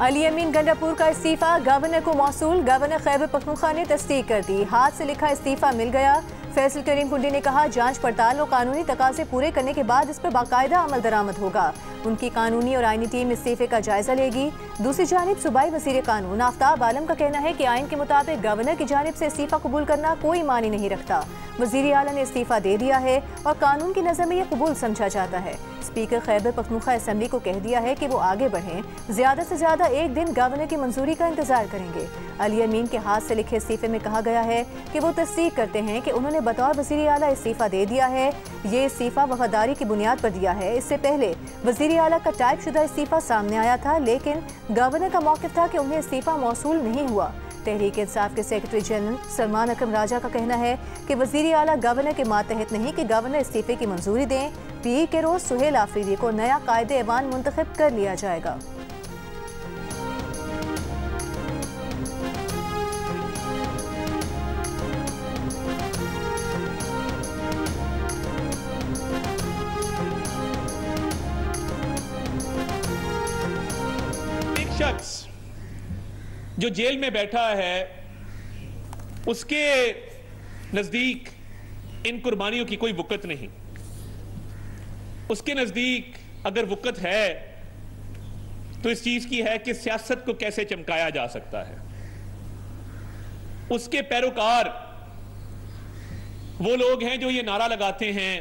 अली अमीन गंडापुर का इस्तीफा गवर्नर को मौसूल। गवर्नर खैबर पख्तूनख्वा ने तस्दीक कर दी। हाथ से लिखा इस्तीफा मिल गया। फैसल करीम कुंडी ने कहा, जांच पड़ताल और कानूनी तकाजे पूरे करने के बाद इस पर बाकायदा अमल दरामद होगा। उनकी कानूनी और आईनी टीम इस्तीफे का जायजा लेगी। दूसरी जानिब सूबाई वजीर कानून आफ्ताब आलम का कहना है कि आइन के मुताबिक गवर्नर की जानिब से इस्तीफा कबूल करना कोई मानी नहीं रखता। वजीर आला ने इस्तीफा दे दिया है और कानून की नज़र में यह कबूल समझा जाता है। स्पीकर खैबर पख्तूनख्वा असम्बली को कह दिया है कि वो आगे बढ़ें, ज्यादा से ज्यादा एक दिन गवर्नर की मंजूरी का इंतजार करेंगे। अली अमीन के हाथ से लिखे इस्तीफे में कहा गया है कि वो तस्दीक करते हैं कि उन्होंने बतौर वजीर आला इस्तीफा दे दिया है। ये इस्तीफा वफादारी की बुनियाद पर दिया है। इससे पहले वजीर आला का टाइप शुदा इस्तीफा सामने आया था, लेकिन गवर्नर का मौक़िफ़ था कि उन्हें इस्तीफा मौसूल नहीं हुआ। तहरीक इंसाफ के सेक्रेटरी जनरल सलमान अकरम राजा का कहना है कि वजीर आला गवर्नर के मातहत नहीं कि गवर्नर इस्तीफे की मंजूरी दें। पीई के रोज सुहेल आफरीदी को नया कायदे ऐवान मुंतखब कर लिया जाएगा। एक शख्स जो जेल में बैठा है, उसके नजदीक इन कुर्बानियों की कोई वक़्त नहीं। उसके नजदीक अगर वक़्त है तो इस चीज की है कि सियासत को कैसे चमकाया जा सकता है। उसके पैरोकार वो लोग हैं जो ये नारा लगाते हैं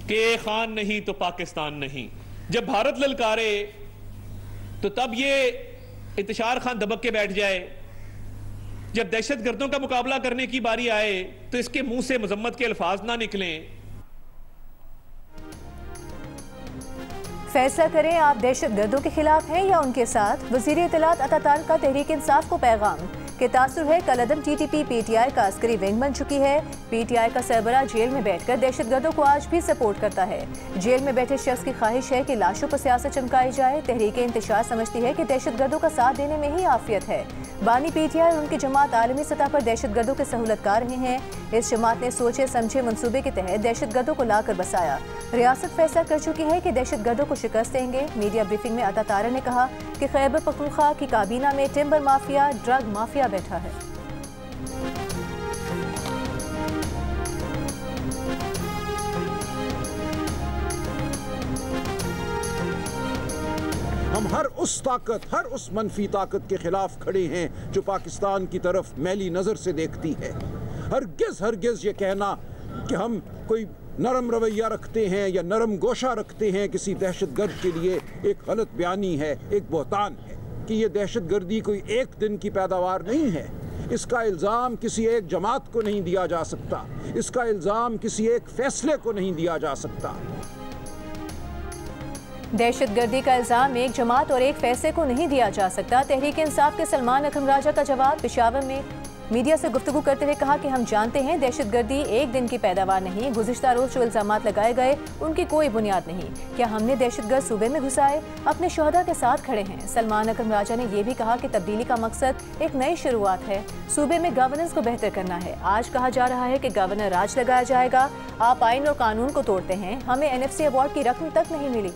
कि खान नहीं तो पाकिस्तान नहीं। जब भारत ललकारे तो तब ये इंतशार खान दबक के बैठ जाए। जब दहशतगर्दों का मुकाबला करने की बारी आए तो इसके मुंह से मजम्मत के अल्फाज ना निकलें। फैसला करें, आप दहशतगर्दों के खिलाफ हैं या उनके साथ। वजीर इत्तलात अता का तहरीक इंसाफ को पैगाम के तासुर है, कलअदम टीटीपी पीटीआई का अस्करी विंग बन चुकी है। पीटीआई का सरबरा जेल में बैठकर दहशतगर्दों को आज भी सपोर्ट करता है। जेल में बैठे शख्स की ख्वाहिश है कि लाशों पर सियासत चमकाई जाए। तहरीक इंतशार समझती है कि दहशतगर्दों का साथ देने में ही आफियत है। बानी पीटीआई और उनकी जमात आलमी सतह पर दहशतगर्दों के सहूलतकार रहे हैं। इस जमात ने सोचे समझे मंसूबे के तहत दहशतगर्दों को लाकर बसाया। रियासत फैसला कर चुकी है कि दहशतगर्दों को शिकस्त देंगे। मीडिया ब्रीफिंग में अता तारा ने कहा कि खैबर पख्तूनख्वा की काबीना में टिम्बर माफिया, ड्रग माफिया बैठा है। हम हर उस ताकत, हर उस मनफी ताकत के खिलाफ खड़े हैं जो पाकिस्तान की तरफ मैली नज़र से देखती है। हरगिज़ ये कहना कि हम कोई नरम रवैया रखते हैं या नरम गोशा रखते हैं किसी दहशतगर्द के लिए एक गलत बयानी है, एक बहतान है कि ये दहशतगर्दी कोई एक दिन की पैदावार नहीं है। इसका इल्ज़ाम किसी एक जमात को नहीं दिया जा सकता। इसका इल्ज़ाम किसी एक फैसले को नहीं दिया जा सकता। दहशतगर्दी का इल्जाम एक जमात और एक फैसले को नहीं दिया जा सकता। तहरीक इंसाफ के सलमान अकरम राजा का जवाब। पेशावर में मीडिया से गुफ्तगू करते हुए कहा कि हम जानते हैं दहशतगर्दी एक दिन की पैदावार नहीं। गुज़िश्ता रोज जो इल्जामात लगाए गए उनकी कोई बुनियाद नहीं। क्या हमने दहशतगर्द सूबे में घुसाए? अपने शोहदा के साथ खड़े हैं। सलमान अकरम राजा ने यह भी कहा कि तब्दीली का मकसद एक नई शुरुआत है। सूबे में गवर्नेंस को बेहतर करना है। आज कहा जा रहा है कि गवर्नर राज लगाया जाएगा। आप आइन और कानून को तोड़ते हैं। हमें NFC अवार्ड की रकम तक नहीं मिली।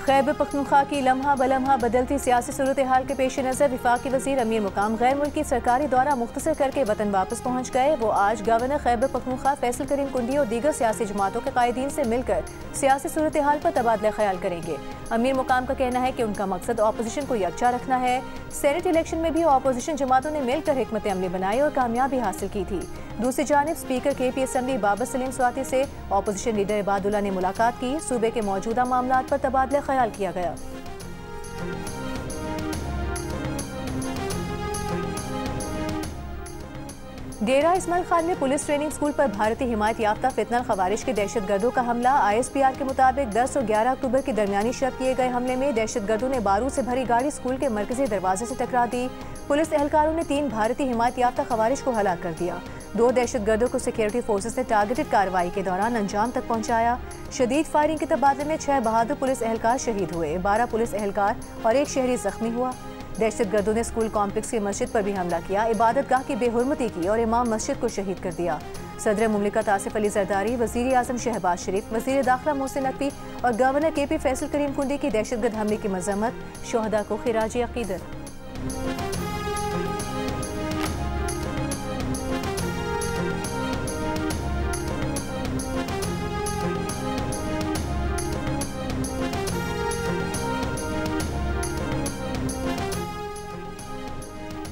खैबर पख्तूनख्वा की लम्हा बलम्हा बदलती सियासी सूरत हाल के पेश नज़र वफाकी वज़ीर अमीर मुकाम गैर मुल्की सरकारी दौरा मुख्तसर करके वतन वापस पहुँच गए। वो आज गवर्नर खैबर पख्तूनख्वा फैसल करीम कुंडी और दीगर सियासी जमातों के कायदीन से मिलकर सियासी सूरत हाल पर तबादला ख्याल करेंगे। अमीर मुकाम का कहना है कि उनका मकसद अपोजिशन को यकजा रखना है। सेनेट इलेक्शन में भी अपोजिशन जमातों ने मिलकर हिकमत अमली बनाई और कामयाबी हासिल की थी। दूसरी जानिब speaker KP assembly Babar Saleem Swati से अपोजिशन लीडर इबादुल्ला ने मुलाकात की। सूबे के मौजूदा मामलात पर तबादला ख्याल किया गया। डेरा इस्माइल खान में पुलिस ट्रेनिंग स्कूल पर भारतीय हिमायत याफ्ता फितनल खवारिश के दहशतगर्दों का हमला। ISPR के मुताबिक 10 और 11 अक्टूबर के दरमियानी शब किए गए हमले में दहशतगर्दों ने बारूद से भरी गाड़ी स्कूल के मरकजी दरवाजे से टकरा दी। पुलिस एहलकारों ने 3 भारतीय हिमायत याफ्ता खवारिश को हलाक कर दिया। 2 दहशतगर्दों को सिक्योरिटी फोर्सेस ने टारगेटेड कार्रवाई के दौरान अंजाम तक पहुंचाया। शदीद फायरिंग के तबादले में 6 बहादुर पुलिस एहलकार शहीद हुए, 12 पुलिस एहलकार और 1 शहरी जख्मी हुआ। दहशतगर्दों ने स्कूल कॉम्प्लेक्स की मस्जिद पर भी हमला किया, इबादतगाह की बेहुरमती की और इमाम मस्जिद को शहीद कर दिया। सदर मुमलिकत आसिफ अली जरदारी, वजीर आजम शहबाज शरीफ, वजीर दाखिला मोहसिन नकवी और गवर्नर KP फैसल करीम कुंडी की दहशतगर्द हमले की मजम्मत, शोहदा को खिराज अकीदत।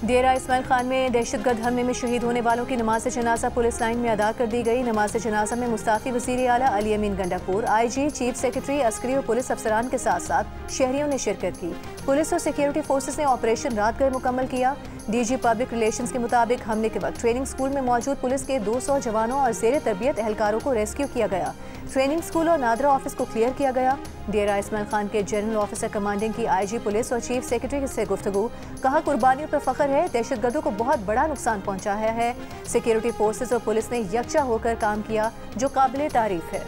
डेरा इस्माइल खान में दहशतगर्द हमले में शहीद होने वालों की नमाज जनाजा पुलिस लाइन में अदा कर दी गई। नमाज जनाजा में मुस्ताफी वजीर आला Ali Amin Gandapur, IG, chief secretary, Askari और पुलिस अफसरान के साथ साथ शहरियों ने शिरकत की। पुलिस और सिक्योरिटी फोर्सेस ने ऑपरेशन रात गए मुकम्मल किया। DG पब्लिक रिलेशंस के मुताबिक हमले के वक्त ट्रेनिंग स्कूल में मौजूद पुलिस के 200 जवानों और जेर तरबियत एहलकारों को रेस्क्यू किया गया। ट्रेनिंग स्कूल और नादरा ऑफिस को क्लियर किया गया। डेरा इस्माइल खान के जनरल ऑफिसर कमांडिंग की IG पुलिस और चीफ सेक्रेटरी से गुफ्तगू, कहा कुर्बानियों पर फख्र है, दहशतगर्दों को बहुत बड़ा नुकसान पहुंचाया है। सिक्योरिटी फोर्सेस और पुलिस ने यकजा होकर काम किया, जो काबिले तारीफ है।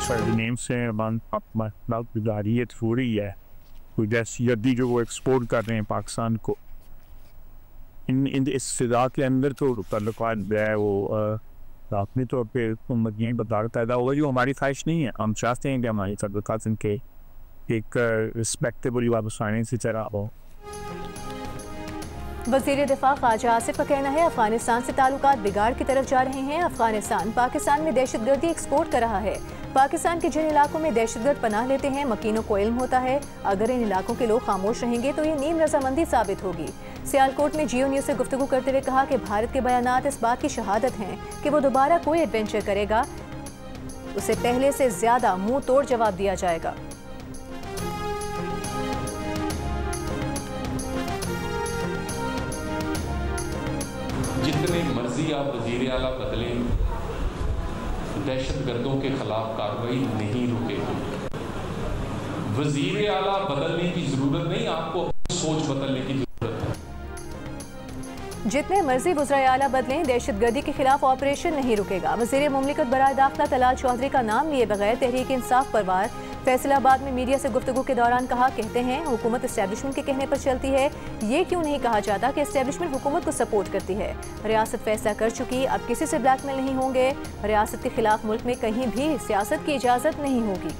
नेम से गुजारियत हो रही है, कोई दहशतगर्दी जो वो एक्सपोर्ट कर रहे हैं पाकिस्तान को, इन इस फिजा के अंदर तो तल्लुकात जो है वो लाजमी तौर पर यही बदलाव पैदा होगा, जो हमारी ख्वाहिश नहीं है। हम चाहते हैं कि हमारी तल्लुकात इनके एक रिस्पेक्टेबल वापस से चला हो। वज़ीर दिफा ख्वाजा आसिफ का कहना है, अफगानिस्तान से ताल्लुकात बिगाड़ की तरफ जा रहे हैं। अफगानिस्तान पाकिस्तान में दहशतगर्दी एक्सपोर्ट कर रहा है। पाकिस्तान के जिन इलाकों में दहशतगर्द पनाह लेते हैं, मकीनों को इल्म होता है, अगर इन इलाकों के लोग खामोश रहेंगे तो ये नीम रजामंदी साबित होगी। सियालकोट में जियो न्यूज़ से गुफ्तगू करते हुए कहा कि भारत के बयानात इस बात की शहादत हैं कि वो दोबारा कोई एडवेंचर करेगा, उसे पहले से ज्यादा मुंह तोड़ जवाब दिया जाएगा। जितने मर्जी आप वज़ीर आला बदलें, दहशतगर्दों के खिलाफ कार्रवाई नहीं रुकेगी। वज़ीर आला बदलने की जरूरत नहीं, आपको सोच बदलने की जरूरत है। जितने मर्जी वज़ीर आला बदलें, दहशतगर्दी के खिलाफ ऑपरेशन नहीं रुकेगा। वज़ीर मुमलिकत बराए दाखिला तलाल चौधरी का नाम लिए बगैर तहरीक इंसाफ परवार फैसलाबाद में मीडिया से गुफ्तगू के दौरान कहा, कहते हैं हुकूमत एस्टेब्लिशमेंट के कहने पर चलती है, ये क्यों नहीं कहा जाता कि एस्टेब्लिशमेंट हुकूमत को सपोर्ट करती है। रियासत फैसला कर चुकी, अब किसी से ब्लैकमेल नहीं होंगे। रियासत के खिलाफ मुल्क में कहीं भी सियासत की इजाज़त नहीं होगी।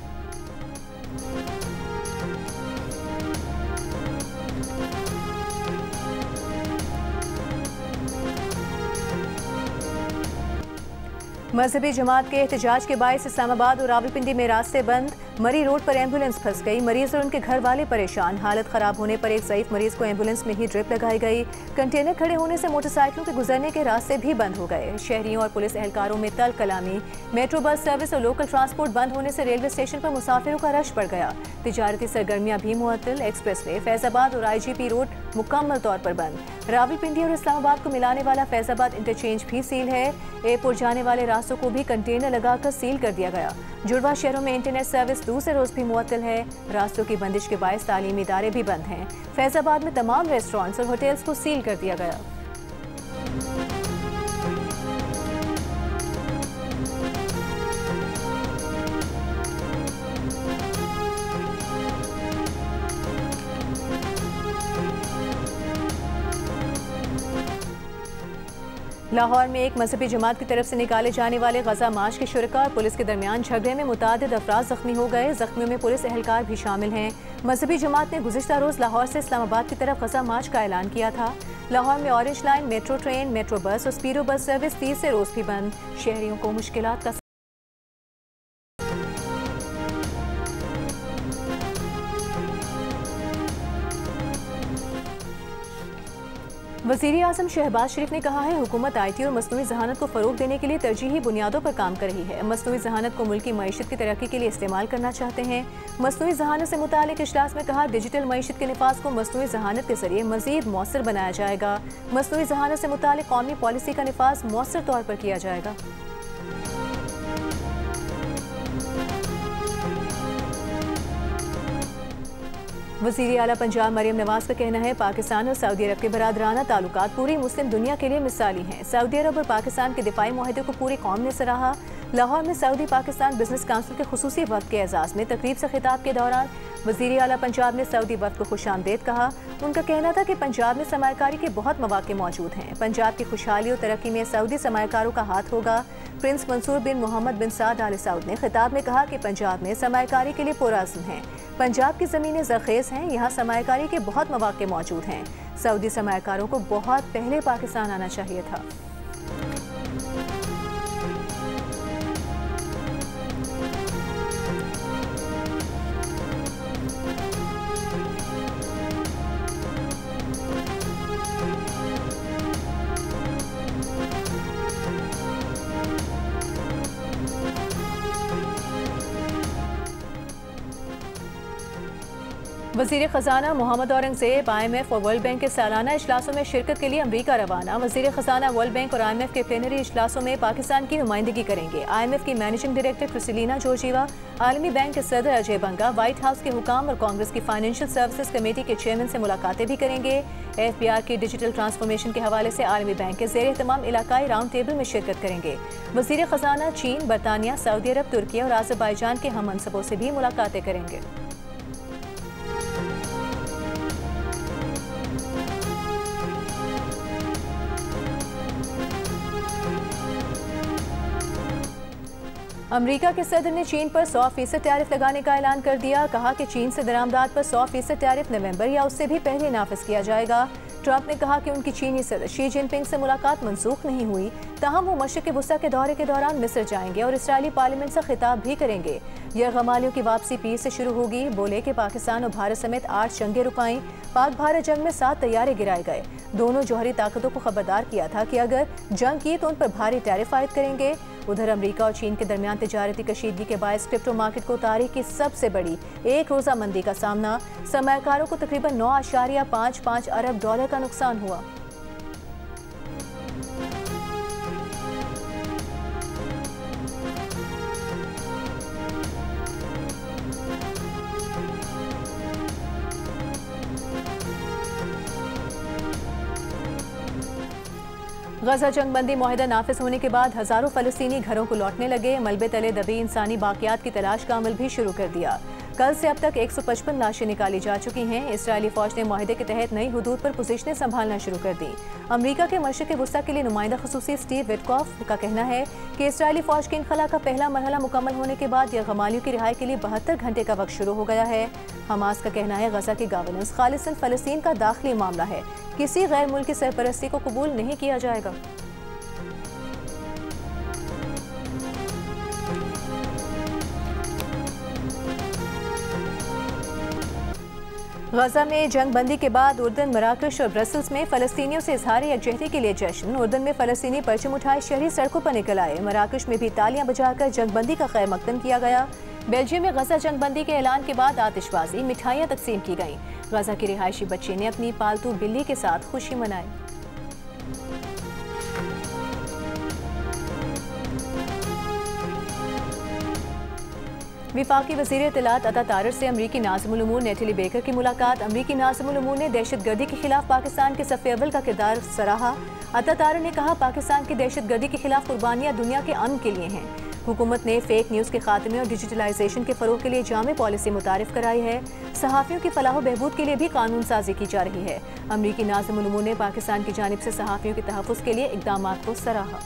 मजहबी जमात के एहतजाज के बायस इस्लामाबाद और रावलपिंडी में रास्ते बंद। मरी रोड पर एम्बुलेंस फंस गई, मरीज और उनके घर वाले परेशान। हालत खराब होने पर एक ज़ईफ मरीज को एम्बुलेंस में ही ड्रिप लगाई गई। कंटेनर खड़े होने से मोटरसाइकिलों के गुजरने के रास्ते भी बंद हो गए। शहरियों और पुलिस एहलकारों में तल कलामी। मेट्रो बस सर्विस और लोकल ट्रांसपोर्ट बंद होने से रेलवे स्टेशन पर मुसाफिरों का रश बढ़ गया। तिजारती सरगर्मियां भी मुअत्तल। एक्सप्रेसवे, फैजाबाद और IGP रोड मुकम्मल तौर पर बंद। रावलपिंडी और इस्लामाबाद को मिलाने वाला फैजाबाद इंटरचेंज भी सील है। एयरपोर्ट जाने वाले रास्तों को भी कंटेनर लगाकर सील कर दिया गया। जुड़वा शहरों में इंटरनेट सर्विस दूसरे रोज भी मुअत्तल है। रास्तों की बंदिश के बायस तालीमी इदारे भी बंद हैं। फैजाबाद में तमाम रेस्टोरेंट्स और होटल्स को सील कर दिया गया। लाहौर में एक मजहबी जमात की तरफ से निकाले जाने वाले गजा मार्च के शुरका और पुलिस के दरमियान झगड़े में मुतादिद अफराद जख्मी हो गए। जख्मियों में पुलिस एहलकार भी शामिल हैं। मजहबी जमात ने गुज़िश्ता रोज़ लाहौर से इस्लामाबाद की तरफ गजा मार्च का ऐलान किया था। लाहौर में orange line, metro train, metro bus और स्पीडो बस सर्विस तीसरे रोज़ भी बंद। शहरियों को मुश्किलात का वज़ीर आज़म शहबाज शरीफ ने कहा है, हुकूमत IT और मसनूई ज़हानत को फ़रोग देने के लिए तरजीही बुनियादों पर काम कर रही है। मसनूई ज़हानत को मुल्क की मईशत की तरक्की के लिए इस्तेमाल करना चाहते हैं। मसनूई ज़हानत से मुतालिक इजलास में कहा, डिजिटल मईशत के निफाज को मसनूई ज़हानत के ज़रिए मज़ीद मौसर बनाया जाएगा। मसनूई ज़हानत से मुतालिक कौमी पॉलिसी का निफाज मौसर तौर पर किया जाएगा। वज़ीर आला पंजाब मरियम नवाज का कहना है पाकिस्तान और सऊदी अरब के बरादराना ताल्लुकात पूरी मुस्लिम दुनिया के लिए मिसाली हैं। सऊदी अरब और पाकिस्तान के दिफाई मुआहदे को पूरी कौम ने सराहा। लाहौर में सऊदी पाकिस्तान बिजनेस काउंसिल के खुसूसी वक्त के एजाज़ में तकरीब से खिताब के दौरान वज़ीर आला पंजाब ने सऊदी वक्त को खुशामदीद कहा। उनका कहना था कि पंजाब में सरमायाकारी के बहुत मौके मौजूद हैं। पंजाब की खुशहाली और तरक्की में सऊदी सरमायाकारों का हाथ होगा। प्रिंस मंसूर बिन मोहम्मद बिन साद आल सऊद ने खिताब में कहा कि पंजाब में सरमायाकारी के लिए पुरअज़्म हैं। पंजाब की ज़मीनें ज़रखेज़ हैं, यहाँ सरमायाकारी के बहुत मौके मौजूद हैं। सऊदी सरमायाकारों को बहुत पहले पाकिस्तान आना चाहिए था। वज़ीर ख़जाना मोहम्मद औरंगज़ेब IMF और वर्ल्ड बैंक के सालाना इजलासों में शिरकत के लिए अमरीका रवाना। वज़ीर ख़जाना वर्ल्ड बैंक और IMF के प्लेनरी इजलासों में पाकिस्तान की नुमाइंदगी करेंगे। IMF की मैनेजिंग डायरेक्टर क्रिस्टलिना जॉर्जिवा, आलमी बैंक के सदर अजय बंगा, व्हाइट हाउस के हुकाम और कांग्रेस की फाइनेंशियल सर्विसेज कमेटी के चेयरमैन से मुलाकातें भी करेंगे। FBR की डिजिटल ट्रांसफॉर्मेशन के हवाले से आलमी बैंक के ज़ेर एहतमाम इलाकाई राउंड टेबल में शिरकत करेंगे। वज़ीर ख़जाना चीन, बरतानिया, सऊदी अरब, तुर्की और आज़रबाईजान के हम मनसबों से भी मुलाकातें करेंगे। अमरीका के सदर ने चीन पर 100% टैरिफ लगाने का ऐलान कर दिया। कहा कि चीन से दरामदात पर 100% टैरिफ नवंबर या उससे भी पहले नाफिज किया जाएगा। ट्रंप ने कहा कि उनकी चीनी सदर शी जिनपिंग से मुलाकात मंसूख नहीं हुई, ताहम वो मशरिक़ वुस्ता के दौरे के दौरान मिस्र जाएंगे और इसराइली पार्लियामेंट से खिताब भी करेंगे। यरगमालियों की वापसी पीर से शुरू होगी। बोले कि पाकिस्तान और भारत समेत 8 जंगें रुकाई। पाक भारत जंग में 7 तैयारे गिराए गए। दोनों जौहरी ताकतों को खबरदार किया था कि अगर जंग की तो उन पर भारी टैरिफ आयद करेंगे। उधर अमरीका और चीन के दरमियान तिजारती कशीदगी के बायस क्रिप्टो मार्केट को तारीख की सबसे बड़ी एक रोज़ा मंदी का सामना। सरमायाकारों को तकरीबन 9.55 अरब डॉलर का नुकसान हुआ। गजा जंगबंदी मुआहदा नाफिज होने के बाद हजारों फलस्तीनी घरों को लौटने लगे। मलबे तले दबी इंसानी बाकियात की तलाश का अमल भी शुरू कर दिया। कल से अब तक 155 लाशें निकाली जा चुकी हैं। इसराइली फौज ने मुआहदे के तहत नई हुदूद पर पोजीशनें संभालना शुरू कर दी। अमरीका के मशरिक़ वुस्ता के लिए नुमाइंदा ख़ुसूसी स्टीव विटकॉफ का कहना है कि इसराइली फौज के इनखला का पहला मरहला मुकम्मल होने के बाद यरगमालियों की रिहाई के लिए 72 घंटे का वक्त शुरू हो गया है। हमास का कहना है गजा की गवर्नेंस खालिसन फ़लस्तीन का दाखिली मामला है, किसी गैर मुल्की सरपरस्ती को कबूल नहीं किया जाएगा। गजा में जंगबंदी के बाद उर्दन, मराकश और ब्रसल्स में फ़लस्तीनियों से इज़हार यकजहती के लिए जश्न। उर्दन में फ़लस्तीनी परचम उठाए शहरी सड़कों पर निकल आए। मराकश में भी तालियां बजाकर जंगबंदी का खैर मकदम किया गया। बेल्जियम में गजा जंगबंदी के ऐलान के बाद आतिशबाजी, मिठाइयाँ तकसीम की गईं। गजा की रिहायशी बच्ची ने अपनी पालतू बिल्ली के साथ खुशी मनाई। विफाकी वज़ीर इत्तलात अता तारर से अमरीकी नाज़िमुल उमूर नेटली बेकर की मुलाकात। अमरीकी नाज़िमुल उमूर ने दहशतगर्दी के खिलाफ पाकिस्तान के सफ़े अव्वल का किरदार सराहा। अता तारर ने कहा पाकिस्तान की दहशतगर्दी के खिलाफ कुर्बानियाँ दुनिया के अमन के लिए हैं। हुकूमत ने फेक न्यूज़ के खात्मे और डिजिटलाइजेशन के फ़रोग़ के लिए जामे पॉलिसी मुतारिफ कराई है। सहाफ़ियों की फलाह बहबूद के लिए भी कानून साजी की जा रही है। अमरीकी नाज़िमुल उमूर ने पाकिस्तान की जानिब से सहाफ़ियों के तहफ़्फ़ुज़ के लिए इक़दामात को सराहा।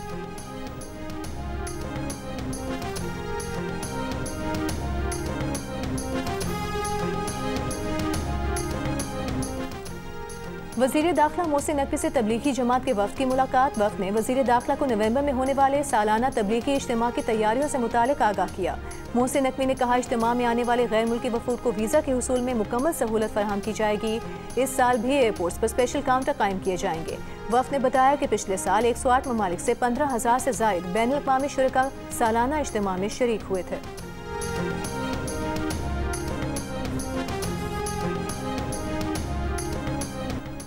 वज़ीर दाखिला मोहसिन नकवी से तबलीगी जमात के वफ़द की मुलाकात। वफ़द ने वज़ीर दाखिला को नवंबर में होने वाले सालाना तबलीगी इज्तिमा की तैयारियों से मुतालिक आगाह किया। मोहसिन नकवी ने कहा इज्तिमा में आने वाले गैर मुल्की वफूद को वीज़ा के हुसूल में मुकम्मल सहूलत फराहम की जाएगी। इस साल भी एयरपोर्ट्स पर स्पेशल काउंटर कायम किए जाएंगे। वफ़द ने बताया कि पिछले साल 108 ममालिक से 15,000 से ज़ायद बैनुल अक़वामी शुरका सालाना इज्तिमा में शरीक हुए थे।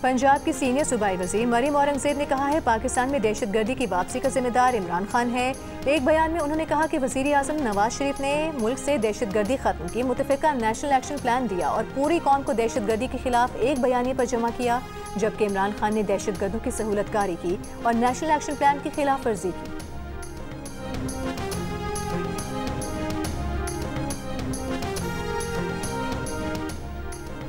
पंजाब की सीनियर सूबाई वज़ीर मरीम औरंगज़ेब ने कहा है पाकिस्तान में दहशतगर्दी की वापसी का जिम्मेदार इमरान खान है। एक बयान में उन्होंने कहा कि वज़ीर आज़म नवाज शरीफ ने मुल्क से दहशतगर्दी खत्म की, मुतफ़िका नेशनल एक्शन प्लान दिया और पूरी कौम को दहशतगर्दी के खिलाफ एक बयानिए पर जमा किया, जबकि इमरान खान ने दहशतगर्दों की सहूलतकारी की और नेशनल एक्शन प्लान की खिलाफ वर्जी की।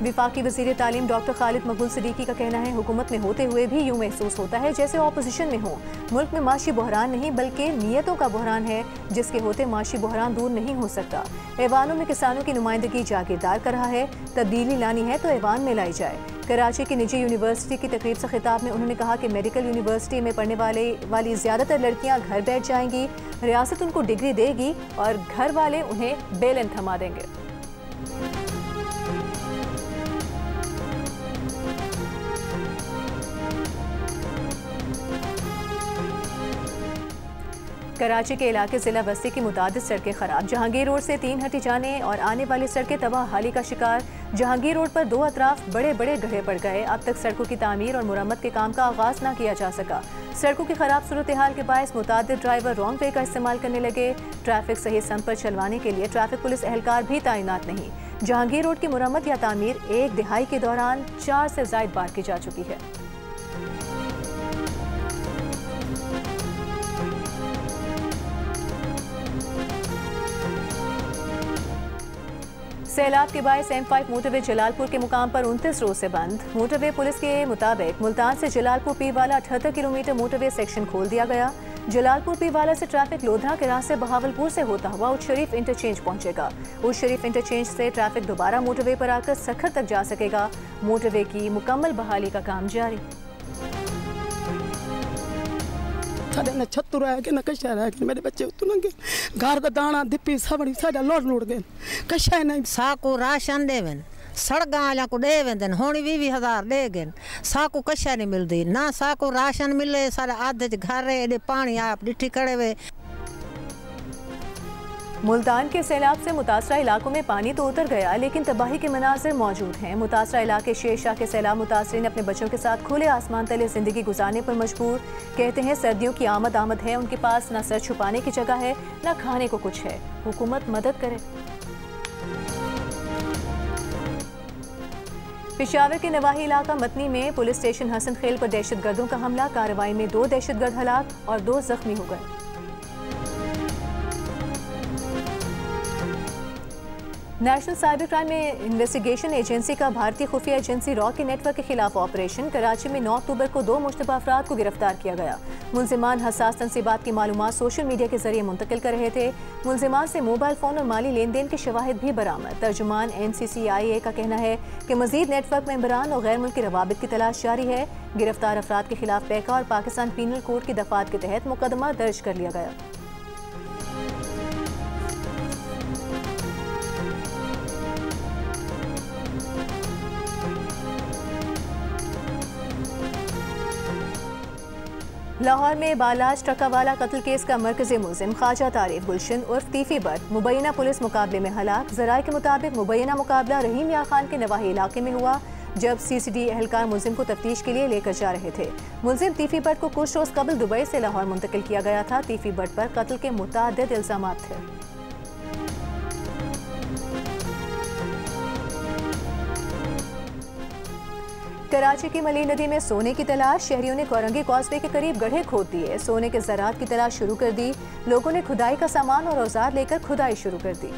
विफाकी वज़ीर तालीम डॉक्टर खालिद मकबूल सिद्दीकी का कहना है हुकूमत में होते हुए भी यूं महसूस होता है जैसे ऑपोजिशन में हो। मुल्क में माशी बहरान नहीं बल्कि नीयतों का बहरान है, जिसके होते माशी बहरान दूर नहीं हो सकता। ऐवानों में किसानों की नुमाइंदगी जागीरदार कर रहा है, तब्दीली लानी है तो ऐवान में लाई जाए। कराची की निजी यूनिवर्सिटी की तकरीब से खिताब में उन्होंने कहा कि मेडिकल यूनिवर्सिटी में पढ़ने वाली ज़्यादातर लड़कियाँ घर बैठ जाएंगी, रियासत उनको डिग्री देगी और घर वाले उन्हें बेलन थमा देंगे। कराची के इलाके जिला बस्ती की मुतादिद सड़कें खराब, जहांगीर रोड से 3 हटी जाने और आने वाली सड़कें तबाह हाली का शिकार। जहांगीर रोड पर 2 अतराफ बड़े बड़े गड्ढे पड़ गए। अब तक सड़कों की तामीर और मुरम्मत के काम का आगाज ना किया जा सका। सड़कों की खराब सूरत हाल के बायस मुतादिद ड्राइवर रॉन्ग वे का इस्तेमाल करने लगे। ट्रैफिक सही सम पर चलवाने के लिए ट्रैफिक पुलिस एहलकार भी तैनात नहीं। जहांगीर रोड की मुरम्मत या तामीर 1 दिहाई के दौरान 4 से ज़ायद बार की जा चुकी है। सैलाब के बायस M5 मोटरवे जलालपुर के मुकाम पर 29 रोज से बंद। मोटरवे पुलिस के मुताबिक मुल्तान से Jalalpur Pirwala 78 kilometre motorway section खोल दिया गया। जलालपुर पीरवाला से ट्रैफिक लोधरा के रास्ते बहावलपुर से होता हुआ उस शरीफ इंटरचेंज पहुंचेगा। उस शरीफ इंटरचेंज से ट्रैफिक दोबारा मोटरवे पर आकर सखर तक जा सकेगा। मोटरवे की मुकम्मल बहाली का काम जारी। न छत्तू रह गए न कशा रह गए, मेरे बच्चे उतू नंगे घर का दाना दिप्पी सबड़ी साडा लुट गए, कशा नहीं। साकू राशन देवन सड़क आला को दे वेंदन होनी 20,000 दे गए, साकू कशा नहीं मिलती ना, साकू राशन मिले सारे आधे घर एडे पानी आप डिठी खड़े वे। मुल्तान के सैलाब से मुतासरा इलाकों में पानी तो उतर गया, लेकिन तबाही के मनाजिर मौजूद हैं। मुतासरा इलाके शेरशाह के सैलाब मुतासरीन अपने बच्चों के साथ खुले आसमान तले जिंदगी गुजारने पर मजबूर। कहते हैं सर्दियों की आमद है, उनके पास ना सर छुपाने की जगह है ना खाने को कुछ है। हुकूमत मदद करे। पेशावर के नवाही इलाका मतनी में पुलिस स्टेशन हसन खेल पर दहशतगर्दों का हमला, कार्रवाई में 2 दहशतगर्द हलाक और 2 जख्मी हो गए। National cyber crime investigation agency का भारतीय खुफिया एजेंसी रॉ के नेटवर्क के खिलाफ ऑपरेशन। कराची में 9 अक्टूबर को 2 मुश्तबा अफराद को गिरफ्तार किया गया। मुलजिमान हसास तनसीबात की मालूमात सोशल मीडिया के जरिए मुंतकिल कर रहे थे। मुलजिमान से मोबाइल फोन और माली लेन देन के शवाहिद भी बरामद। तर्जुमान NCCIA का कहना है कि मजीद नेटवर्क मेंबरान और गैर मुल्की रवाबित की तलाश जारी है। गिरफ्तार अफराद के खिलाफ पैका और पाकिस्तान पीनल कोड की दफात के तहत मुकदमा दर्ज कर लिया गया। लाहौर में बालाज ट्रकावाला कत्ल केस का मरकजी मुलजिम ख्वाजा तारिफ गुलशन उर्फ तीफी बट मुबैना पुलिस मुकाबले में हलाक। ज़राए के मुताबिक मुबैना मुकाबला रहीम या खान के नवाही इलाके में हुआ, जब CCD एहलकार मुलजिम को तफ्तीश के लिए लेकर जा रहे थे। मुलजिम तीफी बट को कुछ रोज कबल दुबई से लाहौर मुंतकिल किया गया था। तीफी बट पर कत्ल के मुतअद्दिद इल्जामात थे। कराची की मली नदी में सोने की तलाश, शहरियों ने कोरंगी कॉजवे के करीब गड्ढे खोद दिए। सोने के ज़रात की तलाश शुरू कर दी। लोगों ने खुदाई का सामान और औजार लेकर खुदाई शुरू कर दी।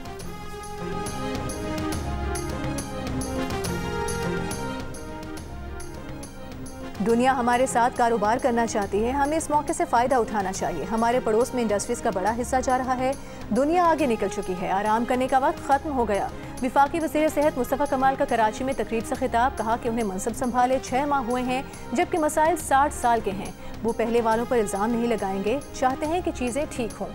दुनिया हमारे साथ कारोबार करना चाहती है, हमें इस मौके से फ़ायदा उठाना चाहिए। हमारे पड़ोस में इंडस्ट्रीज़ का बड़ा हिस्सा जा रहा है। दुनिया आगे निकल चुकी है, आराम करने का वक्त ख़त्म हो गया। विफाकी वज़ीर सेहत मुस्तफ़ा कमाल का कराची में तकरीब से खिताब, कहा कि उन्हें मनसब संभाले 6 माह हुए हैं, जबकि मसाइल 60 साल के हैं। वो पहले वालों पर इल्ज़ाम नहीं लगाएंगे, चाहते हैं कि चीज़ें ठीक हों।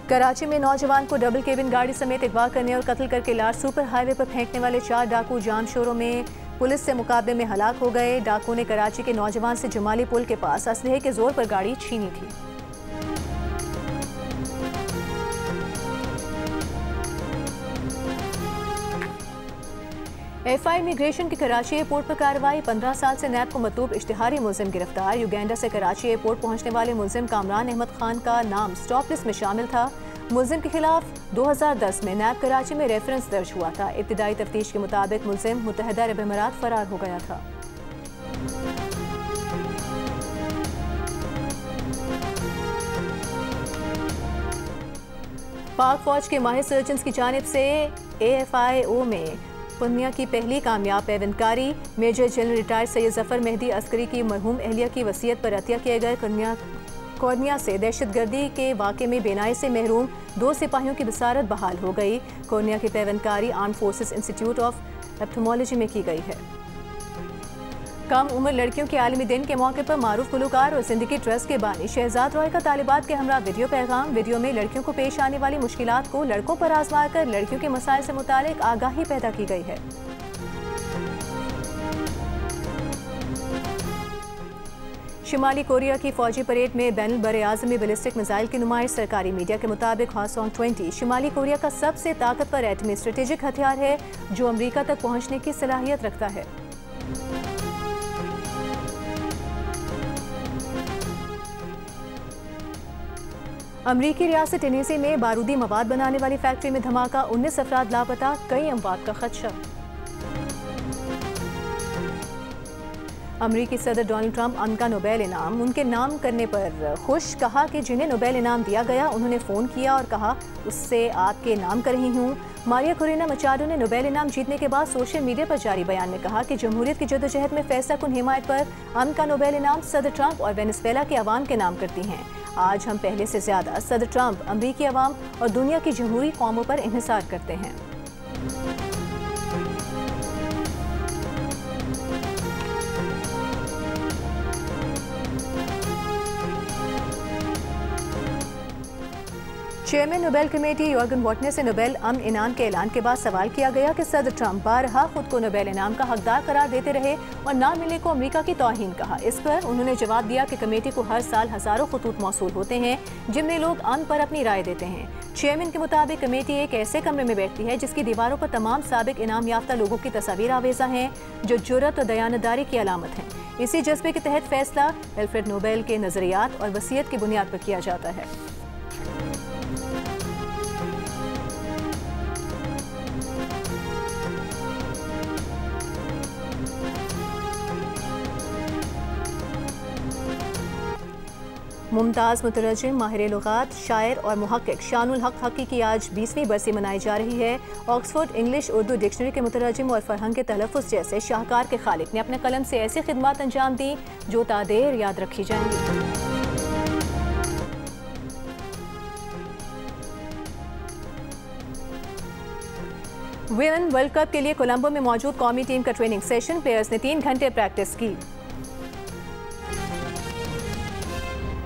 कराची में नौजवान को डबल केबिन गाड़ी समेत अगवा करने और कत्ल करके लाश सुपर हाईवे पर फेंकने वाले 4 डाकू जाम शोरों में पुलिस से मुकाबले में हलाक हो गए। डाकू ने कराची के नौजवान से जमाली पुल के पास असलहे के जोर पर गाड़ी छीनी थी। FI इमिग्रेशन की कराची एयरपोर्ट पर कार्रवाई। 15 साल से नैब को मतलूब इश्तिहारी मुलजिम गिरफ्तार। युगांडा से कराची एयरपोर्ट पहुंचने वाले मुलजिम कामरान अहमद खान का नाम स्टॉप लिस्ट में शामिल था। मुलजिम के खिलाफ 2010 में नैब कराची में रेफरेंस दर्ज हुआ था। इब्तिदाई तफ्तीश के मुताबिक मुलजिम मुत्तहिदा अरब अमीरात फरार हो गया था। पाक फौज के माहिर सर्जन्स की जानिब से AFIO में पुनिया की पहली कामयाब पैवंदकारी। Major general retired Syed Zafar Mehdi Askari की मरहूम अहलिया की वसीयत पर अतिया किए गए कोर्निया से दहशतगर्दी के वाक़े में बेनाई से महरूम 2 सिपाहियों की बसारत बहाल हो गई। कोर्निया की पैवंदकारी आर्म फोर्सेस इंस्टीट्यूट ऑफ एप्थोमोलॉजी में की गई है। कम उम्र लड़कियों के आलमी दिन के मौके पर मारूफ गुलकार और जिंदगी ट्रस्ट के बानी शहजाद रॉय का तालिबात के हमरा वीडियो पैगाम। वीडियो में लड़कियों को पेश आने वाली मुश्किलात को लड़कों पर आजमा कर लड़कियों के मसाइल से मुतालिक आगाही पैदा की गई है। शुमाली कोरिया की फौजी परेड में बैनुल बर आज़मी बैलिस्टिक मिसाइल की नुमाइश। सरकारी मीडिया के मुताबिक हॉसोंग 20 शुमाली कोरिया का सबसे ताकतवर एटमी स्ट्रेटेजिक हथियार है जो अमरीका तक पहुंचने की सलाहियत रखता है। अमरीकी रियासत टेनेसी में बारूदी मवाद बनाने वाली फैक्ट्री में धमाका। 19 अफराद लापता, कई अमवात का खदशा। अमरीकी सदर डोनाल्ड ट्रंप अमन का नोबेल इनाम उनके नाम करने पर खुश। कहा कि जिन्हें नोबेल इनाम दिया गया उन्होंने फ़ोन किया और कहा उससे आपके नाम कर रही हूँ। मारिया कोरेना मचाडो ने नोबेल इनाम जीतने के बाद सोशल मीडिया पर जारी बयान में कहा कि जमहूरियत की जदोजहद में फैसला कुन हिमायत पर अमन का नोबेल इनाम सदर ट्रंप और वेनेजुएला के अवाम के नाम करती हैं। आज हम पहले से ज़्यादा सदर ट्रंप अमरीकी अवाम और दुनिया की जमहूरी कौमों पर इंहिसार करते हैं। चेयरमैन नोबेल कमेटी योर्गन वॉटने से नोबेल अमन इनाम के ऐलान के बाद सवाल किया गया कि सदर ट्रंप बारहा खुद को नोबेल इनाम का हकदार करार देते रहे और ना मिलने को अमेरिका की तौहीन कहा। इस पर उन्होंने जवाब दिया कि कमेटी को हर साल हजारों खतूत मौसूल होते हैं जिनमें लोग अमन पर अपनी राय देते हैं। चेयरमैन के मुताबिक कमेटी एक ऐसे कमरे में बैठती है जिसकी दीवारों पर तमाम साबिक इनाम याफ्ता लोगों की तस्वीर आवेजा हैं जो जुर्रत और दयानतदारी की अलामत हैं। इसी जज्बे के तहत फैसला अल्फ्रेड नोबेल के नजरियात और वसीयत की बुनियाद पर किया जाता है। मुमताज़ मुतरजिम, माहिर लुगात, शायर और मुहक्किक शानुल हक हकी की आज 20वीं बरसी मनाई जा रही है। ऑक्सफोर्ड इंग्लिश उर्दू डिक्शनरी के मुतरजिम और फरहंग के तलफ़्फ़ुज़ जैसे शाहकार के खालिक ने अपने कलम से ऐसी खिदमत अंजाम दी जो तादेर याद रखी जाएंगी। विमेन वर्ल्ड कप के लिए कोलंबो में मौजूद कौमी टीम का ट्रेनिंग सेशन। प्लेयर्स ने 3 घंटे प्रैक्टिस की।